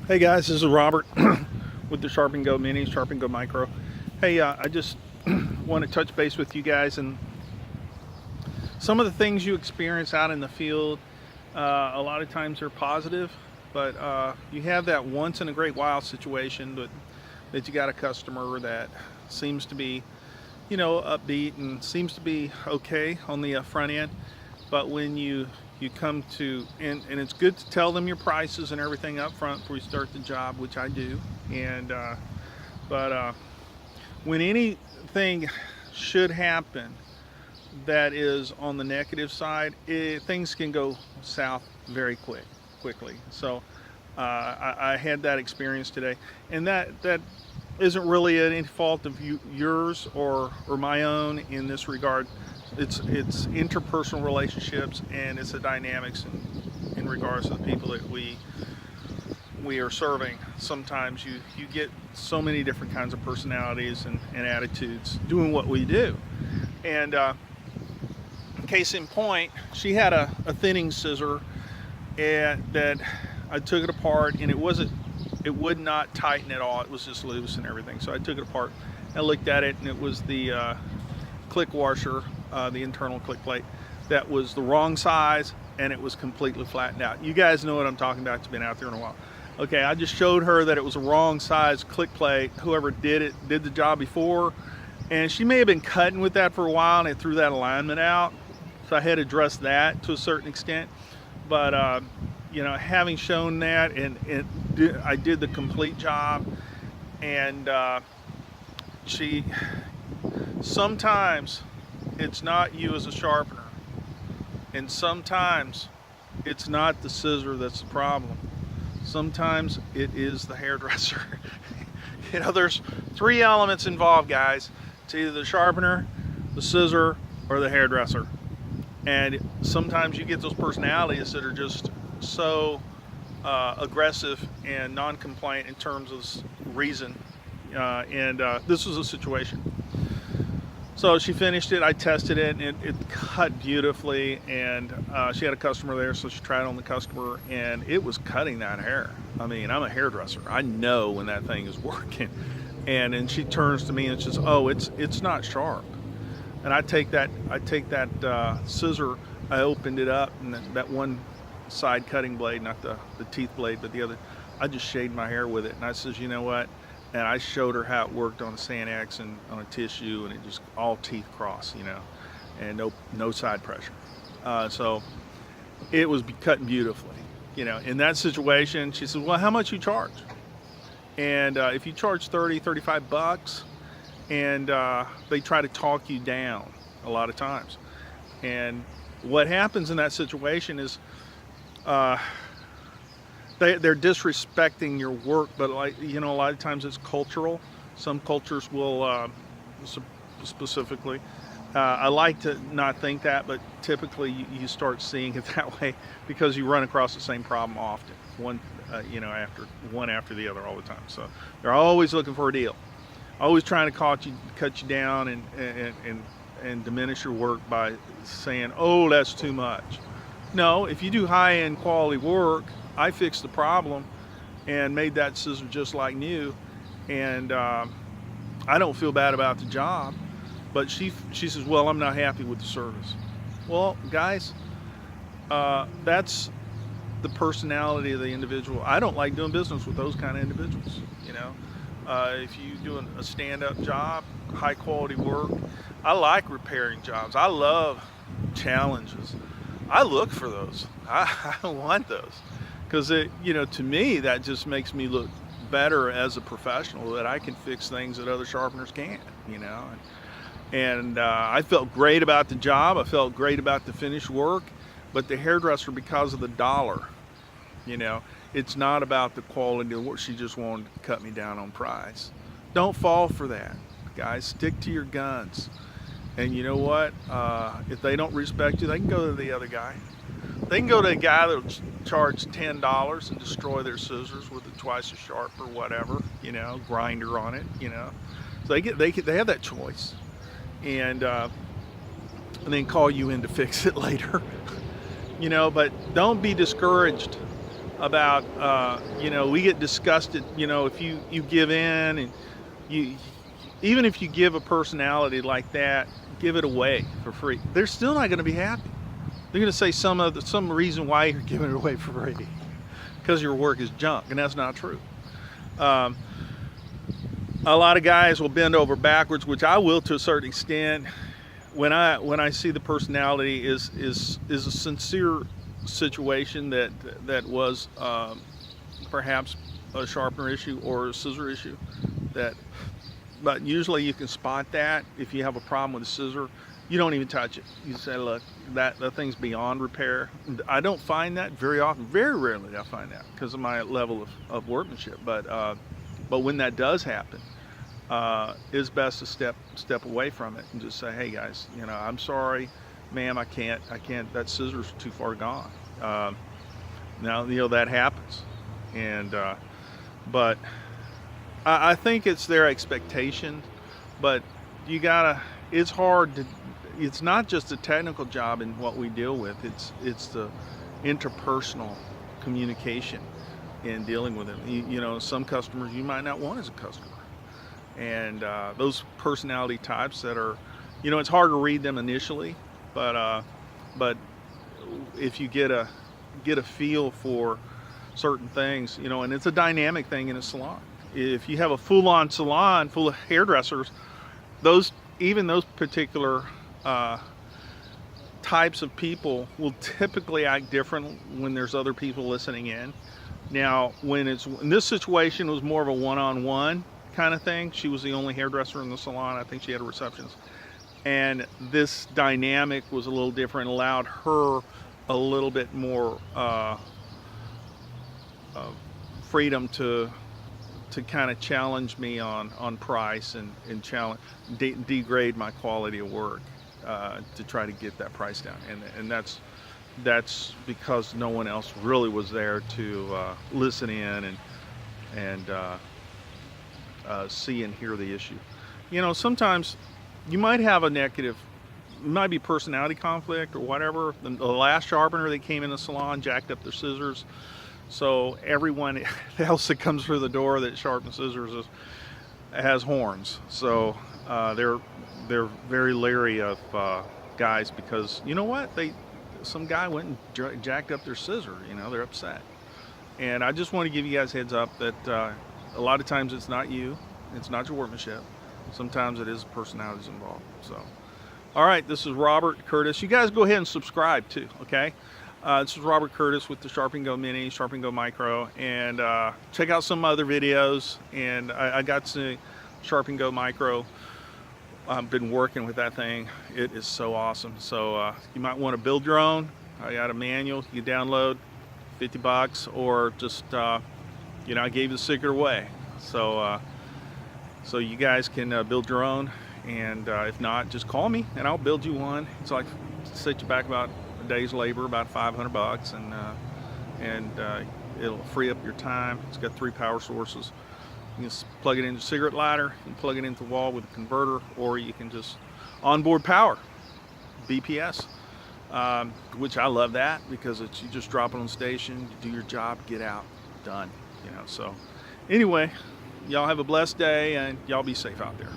Hey guys, this is Robert with the Sharpen Go Mini, Sharpen Go Micro. Hey, I just want to touch base with you guys and some of the things you experience out in the field. A lot of times they're positive, but you have that once in a great while situation that you got a customer that seems to be, upbeat and seems to be okay on the front end, but when you come to, and it's good to tell them your prices and everything up front before you start the job, which I do. And but when anything should happen that is on the negative side, things can go south very quickly. So I had that experience today, and that isn't really any fault of yours or my own in this regard. It's interpersonal relationships, and it's the dynamics in regards to the people that we are serving. Sometimes you get so many different kinds of personalities and attitudes doing what we do. And case in point, she had a thinning scissor that I took it apart, and it would not tighten at all. It was just loose and everything. So I took it apart. I looked at it, and it was the click washer, the internal click plate, that was the wrong size, and it was completely flattened out. You guys know what I'm talking about. It's been out there in a while. Okay, I just showed her that it was a wrong size click plate. Whoever did the job before, and she may have been cutting with that for a while, and it threw that alignment out. So I had to address that to a certain extent. But having shown that, and I did the complete job, and sometimes it's not you as a sharpener, and sometimes it's not the scissor that's the problem. Sometimes it is the hairdresser. There's three elements involved, guys. It's either the sharpener, the scissor, or the hairdresser. And sometimes you get those personalities that are just so aggressive and non-compliant in terms of reason. This was a situation. So she finished it, I tested it, and it cut beautifully, and she had a customer there, so she tried it on the customer, and it was cutting that hair. I mean, I'm a hairdresser. I know when that thing is working. And then she turns to me and says, "Oh, it's not sharp." And I take that scissor, I opened it up, and that one side cutting blade, not the teeth blade, but the other, I just shaved my hair with it. And I says, "You know what?" And I showed her how it worked on a Sand-X and on a tissue, and it just all teeth cross, and no side pressure. So it was cutting beautifully. In that situation, she said, "Well, how much you charge?" And if you charge 30, 35 bucks, and they try to talk you down a lot of times. And what happens in that situation is they're disrespecting your work, but a lot of times it's cultural. Some cultures will specifically. I like to not think that, but typically you start seeing it that way because you run across the same problem often, one after the other all the time. So they're always looking for a deal, always trying to cut you down and diminish your work by saying, "Oh, that's too much." No, if you do high-end quality work, I fixed the problem and made that scissor just like new, and I don't feel bad about the job. But she says, "Well, I'm not happy with the service." Well, guys, that's the personality of the individual. I don't like doing business with those kind of individuals. If you do a stand-up job, high quality work, I like repairing jobs. I love challenges. I look for those. I want those. Because to me, that just makes me look better as a professional, that I can fix things that other sharpeners can't, And I felt great about the job. I felt great about the finished work. But the hairdresser, because of the dollar, it's not about the quality of work. She just wanted to cut me down on price. Don't fall for that, guys. Stick to your guns. And you know what? If they don't respect you, they can go to the other guy. They can go to a guy that'll charge $10 and destroy their scissors with a twice as sharp or whatever, grinder on it, So they have that choice, and then call you in to fix it later, But don't be discouraged about you know, we get disgusted, you know, if you give in, and you, even if you give a personality like that, give it away for free, they're still not going to be happy. They're going to say some reason why you're giving it away for free, because your work is junk, and that's not true. A lot of guys will bend over backwards, which I will to a certain extent, when I see the personality is a sincere situation that was perhaps a sharpener issue or a scissor issue. But usually you can spot that. If you have a problem with a scissor, you don't even touch it. You say, look, that thing's beyond repair. I don't find that very often. Very rarely I find that because of my level of workmanship. But when that does happen, it's best to step away from it and just say, hey guys, you know, I'm sorry, ma'am, I can't. That scissor's too far gone. Now, you know, that happens, and but I think it's their expectation. But you gotta. It's hard to. It's not just a technical job in what we deal with. It's the interpersonal communication in dealing with them. You know, some customers you might not want as a customer, and those personality types that are, you know, it's hard to read them initially, but if you get a feel for certain things, you know, and it's a dynamic thing in a salon. If you have a full-on salon full of hairdressers, even those particular types of people will typically act different when there's other people listening in. Now, when in this situation, it was more of a one-on-one kind of thing. She was the only hairdresser in the salon. I think she had a receptionist, and this dynamic was a little different, allowed her a little bit more freedom to kind of challenge me on price and challenge degrade my quality of work to try to get that price down, and that's because no one else really was there to listen in and see and hear the issue. You know, sometimes you might have a negative, it might be personality conflict or whatever. The last sharpener that came in the salon jacked up their scissors, so everyone else that comes through the door that sharpens scissors has horns. So they're very leery of guys, because you know what, some guy went and jacked up their scissor. You know, they're upset. And I just want to give you guys heads up that a lot of times it's not you, it's not your workmanship. Sometimes it is personalities involved. So, all right, this is Robert Curtis. You guys go ahead and subscribe too, okay? This is Robert Curtis with the Sharpen Go Mini, Sharpen Go Micro, and check out some other videos. And I got the Sharpen Go Micro. I've been working with that thing. It is so awesome. So you might want to build your own. I got a manual you can download, $50, or just you know, I gave the secret away. So so you guys can build your own, and if not, just call me and I'll build you one. It's like set you back about a day's labor, about $500, and it'll free up your time. It's got 3 power sources. You can plug it into a cigarette lighter, you can plug it into the wall with a converter, or you can just onboard power, BPS, which I love that, because you just drop it on station, you do your job, get out, done. You know. So anyway, y'all have a blessed day, and y'all be safe out there.